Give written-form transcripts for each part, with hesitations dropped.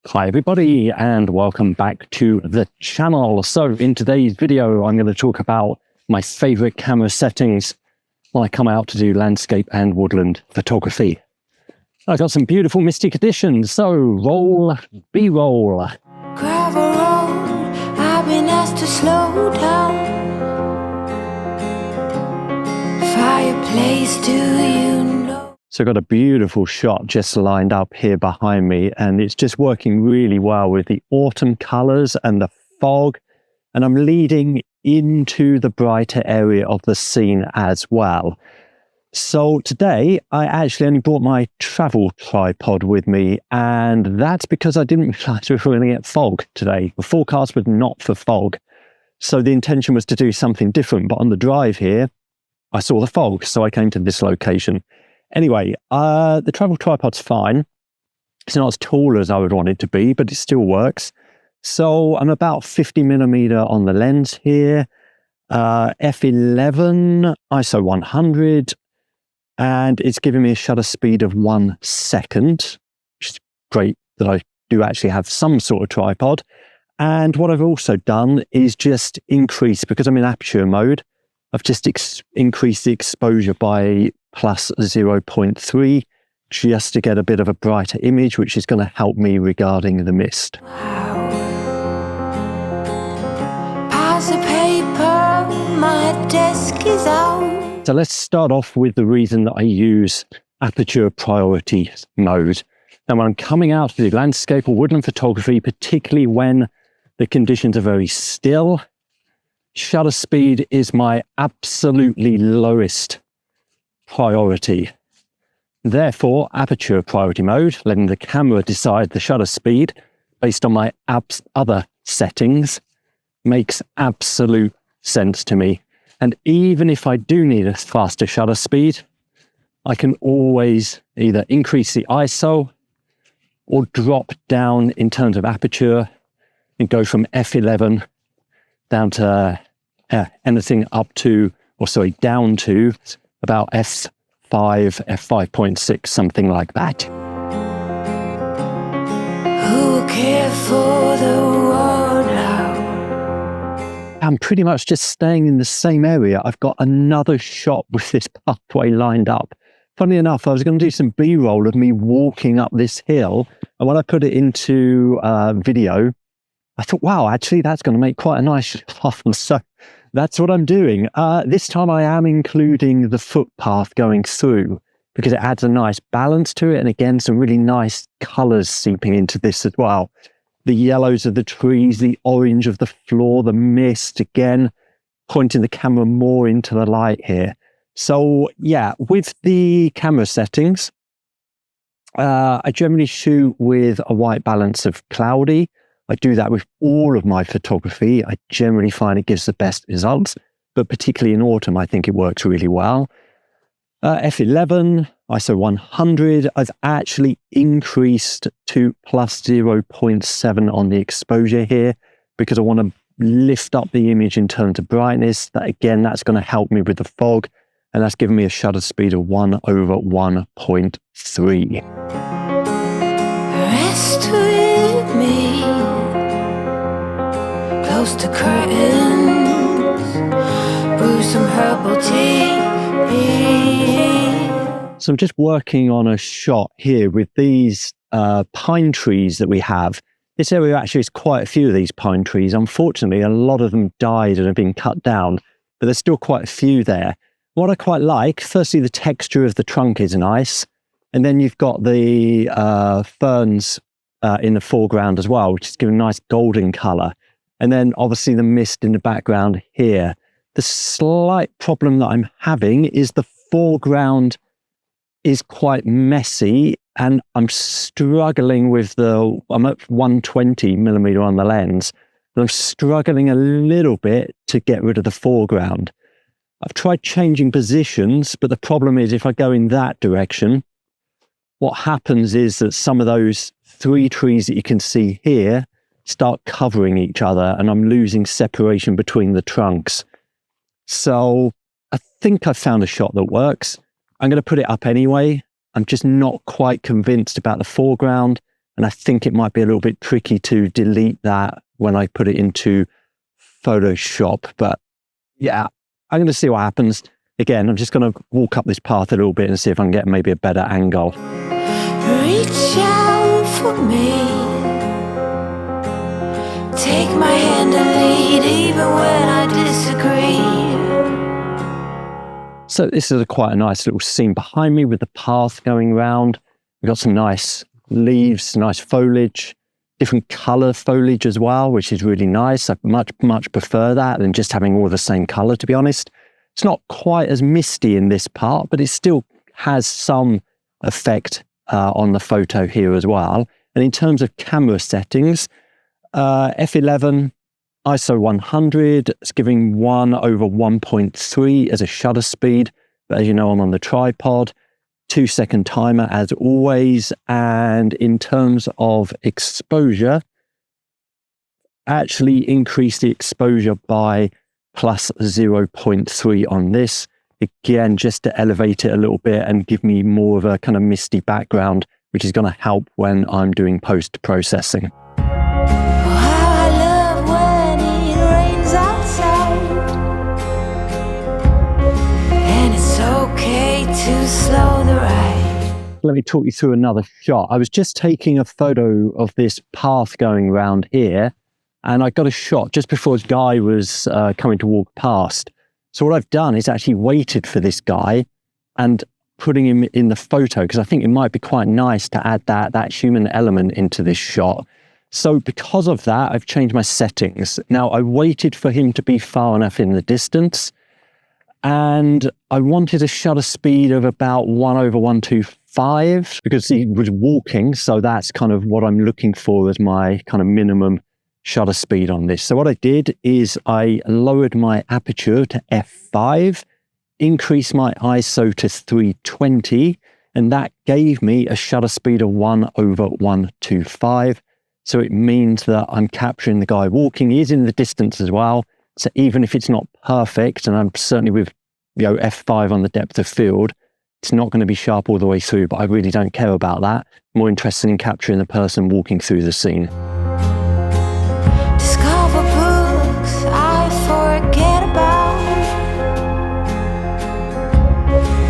Hi everybody and welcome back to the channel. So in today's video I'm going to talk about my favorite camera settings when I come out to do landscape and woodland photography. I've got some beautiful misty conditions, so roll B-roll. Gravel road, I've been asked to slow down. Fireplace, do you know? So I've got a beautiful shot just lined up here behind me, and it's just working really well with the autumn colours and the fog, and I'm leading into the brighter area of the scene as well. So today I actually only brought my travel tripod with me, and that's because I didn't realise we were going to get fog today. The forecast was not for fog, so the intention was to do something different, but on the drive here I saw the fog, so I came to this location. Anyway, the travel tripod's fine. It's not as tall as I would want it to be, but it still works. So I'm about 50mm on the lens here, f11, ISO 100, and it's giving me a shutter speed of 1 second, which is great that I do actually have some sort of tripod. And what I've also done is just increase, because I'm in aperture mode, I've just increased the exposure by plus 0.3 just to get a bit of a brighter image, which is going to help me regarding the mist. Piles of paper, my desk is out. So let's start off with the reason that I use aperture priority mode. Now when I'm coming out to do landscape or woodland photography, particularly when the conditions are very still, shutter speed is my absolutely lowest priority. Therefore, aperture priority mode, letting the camera decide the shutter speed based on my other settings, makes absolute sense to me. And even if I do need a faster shutter speed, I can always either increase the ISO or drop down in terms of aperture and go from f11 down to anything up to, or sorry, down to about f5, f5.6, something like that. Who care for the world now? I'm pretty much just staying in the same area. I've got another shot with this pathway lined up. Funny enough, I was going to do some B-roll of me walking up this hill, and when I put it into video, I thought, wow, actually that's going to make quite a nice shot. So that's what I'm doing. This time I am including the footpath going through because it adds a nice balance to it. And again, some really nice colours seeping into this as well. The yellows of the trees, the orange of the floor, the mist, again, pointing the camera more into the light here. So yeah, with the camera settings, I generally shoot with a white balance of cloudy. I do that with all of my photography. I generally find it gives the best results, but particularly in autumn, I think it works really well. F11, ISO 100, I've actually increased to plus 0.7 on the exposure here because I want to lift up the image in terms of brightness. That again, that's going to help me with the fog, and that's giving me a shutter speed of 1/1.3. Rest with me, close to curtains, brew some herbal tea. So I'm just working on a shot here with these pine trees that we have. This area actually has quite a few of these pine trees. Unfortunately, a lot of them died and have been cut down, but there's still quite a few there. What I quite like, firstly, the texture of the trunk is nice. And then you've got the ferns in the foreground as well, which is giving a nice golden colour. And then obviously the mist in the background here. The slight problem that I'm having is the foreground is quite messy, and I'm struggling with I'm at 120mm on the lens, and I'm struggling a little bit to get rid of the foreground. I've tried changing positions, but the problem is if I go in that direction, what happens is that some of those 3 trees that you can see here start covering each other, and I'm losing separation between the trunks. So I think I've found a shot that works. I'm going to put it up anyway. I'm just not quite convinced about the foreground, And I think it might be a little bit tricky to delete that when I put it into Photoshop. But yeah, I'm going to see what happens. Again, I'm just going to walk up this path a little bit and see if I can get maybe a better angle. Reach out for me. Take my hand and lead even when I disagree. So this is quite a nice little scene behind me with the path going round. We've got some nice leaves, nice foliage, different colour foliage as well, which is really nice. I much prefer that than just having all the same colour, to be honest. It's not quite as misty in this part, but it still has some effect on the photo here as well. And in terms of camera settings, f11, ISO 100, it's giving 1/1.3 as a shutter speed. But as you know, I'm on the tripod. 2-second timer as always. And in terms of exposure, actually increase the exposure by plus 0.3 on this. Again, just to elevate it a little bit and give me more of a kind of misty background, which is going to help when I'm doing post-processing. To slow the ride. Let me talk you through another shot. I was just taking a photo of this path going around here, and I got a shot just before this guy was coming to walk past. So what I've done is actually waited for this guy and putting him in the photo, because I think it might be quite nice to add that human element into this shot. So because of that, I've changed my settings. Now, I waited for him to be far enough in the distance, and I wanted a shutter speed of about 1/125 because he was walking. So that's kind of what I'm looking for as my kind of minimum shutter speed on this. So what I did is I lowered my aperture to f5, increased my ISO to 320, and that gave me a shutter speed of 1/125. So it means that I'm capturing the guy walking. He is in the distance as well. So even if it's not perfect, and I'm certainly with f5 on the depth of field, it's not going to be sharp all the way through, but I really don't care about that. I'm more interested in capturing the person walking through the scene. Discover books I forget about,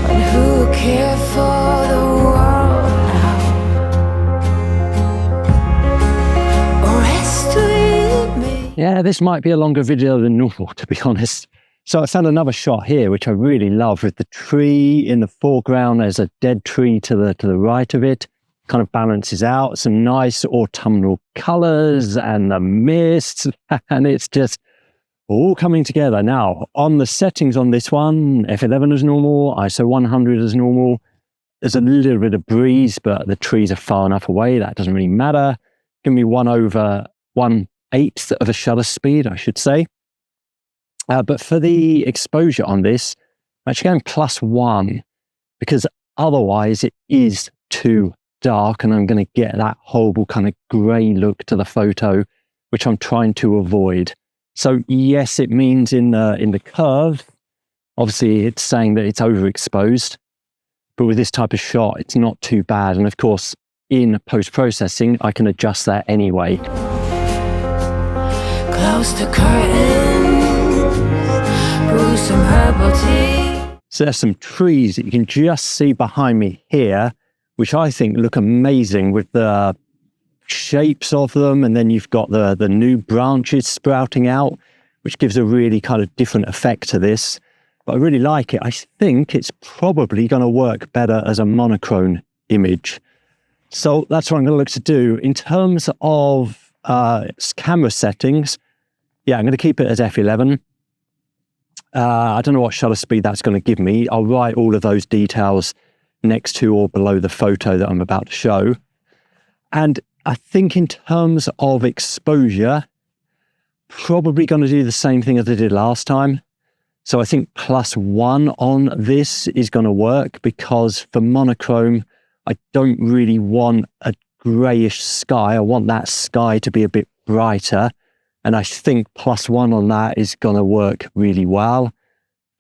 but who care for the world now? Rest with me. Yeah, this might be a longer video than normal, to be honest. So I found another shot here, which I really love, with the tree in the foreground. There's a dead tree to the right of it. Kind of balances out some nice autumnal colours and the mists, and it's just all coming together. Now, on the settings on this one, f11 is normal, ISO 100 is normal. There's a little bit of breeze, but the trees are far enough away, that doesn't really matter. Give me 1/1/8 of a shutter speed, I should say. But for the exposure on this, I'm actually going +1, because otherwise it is too dark and I'm going to get that horrible kind of grey look to the photo, which I'm trying to avoid. So yes, it means in the curve, obviously it's saying that it's overexposed, but with this type of shot, it's not too bad. And of course, in post-processing, I can adjust that anyway. Close the curtains, brew some herbal tea. So there's some trees that you can just see behind me here, which I think look amazing with the shapes of them. And then you've got the new branches sprouting out, which gives a really kind of different effect to this. But I really like it. I think it's probably going to work better as a monochrome image. So that's what I'm going to look to do. In terms of camera settings, yeah, I'm going to keep it as f11. I don't know what shutter speed that's going to give me. I'll write all of those details next to or below the photo that I'm about to show. And I think in terms of exposure, probably going to do the same thing as I did last time. So I think +1 on this is going to work, because for monochrome, I don't really want a greyish sky. I want that sky to be a bit brighter. And I think +1 on that is going to work really well.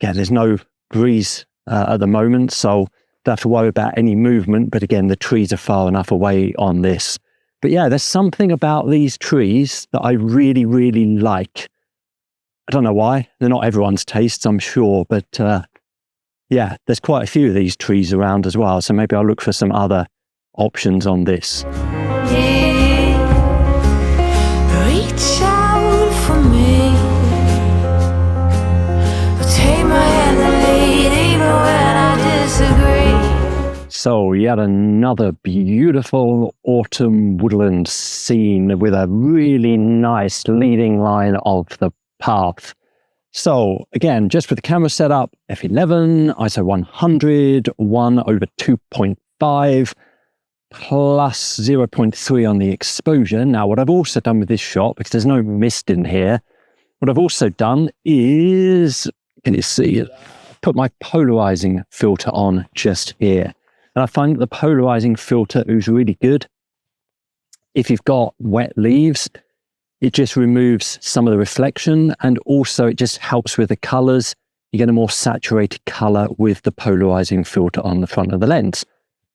Yeah, there's no breeze at the moment, so don't have to worry about any movement. But again, the trees are far enough away on this But yeah, there's something about these trees that I really, really like. I don't know why. They're not everyone's tastes, I'm sure. But yeah, there's quite a few of these trees around as well. So maybe I'll look for some other options on this. Reach out for me. Take my hand and lead even when I disagree. So yet another beautiful autumn woodland scene with a really nice leading line of the path. So again, just with the camera setup, f11, ISO 100, 1/2.5, plus 0.3 on the exposure. Now, what I've also done with this shot, because there's no mist in here, what I've also done is, can you see, put my polarizing filter on just here. And I find that the polarizing filter is really good. If you've got wet leaves, it just removes some of the reflection, and also it just helps with the colors. You get a more saturated color with the polarizing filter on the front of the lens.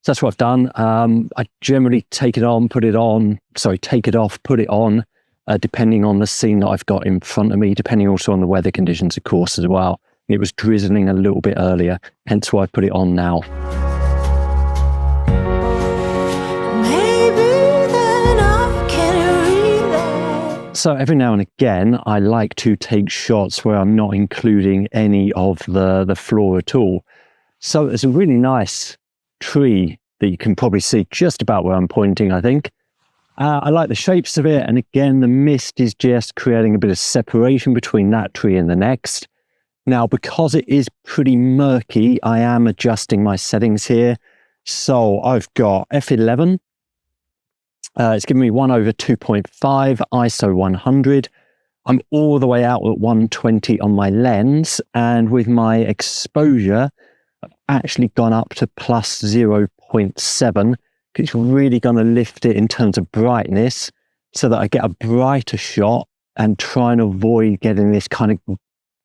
So that's what I've done. I generally take it on, put it on, sorry, take it off, put it on, depending on the scene that I've got in front of me, depending also on the weather conditions, of course, as well. It was drizzling a little bit earlier, hence why I put it on now. So every now and again, I like to take shots where I'm not including any of the flora at all. So it's a really nice tree that you can probably see just about where I'm pointing, I think. I like the shapes of it. And again, the mist is just creating a bit of separation between that tree and the next. Now, because it is pretty murky, I am adjusting my settings here. So I've got f11. It's giving me 1/2.5, ISO 100. I'm all the way out at 120 on my lens, and with my exposure, I've actually gone up to plus 0.7. It's really going to lift it in terms of brightness so that I get a brighter shot and try and avoid getting this kind of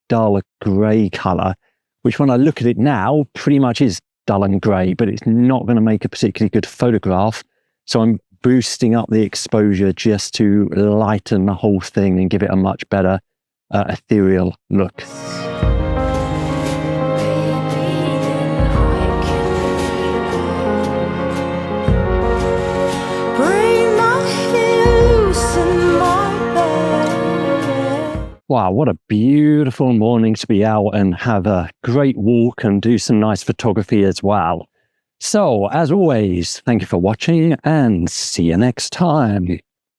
dull grey colour, which when I look at it now, pretty much is dull and grey, but it's not going to make a particularly good photograph. So I'm boosting up the exposure just to lighten the whole thing and give it a much better ethereal look. Wow, what a beautiful morning to be out and have a great walk and do some nice photography as well. So, as always, thank you for watching and see you next time.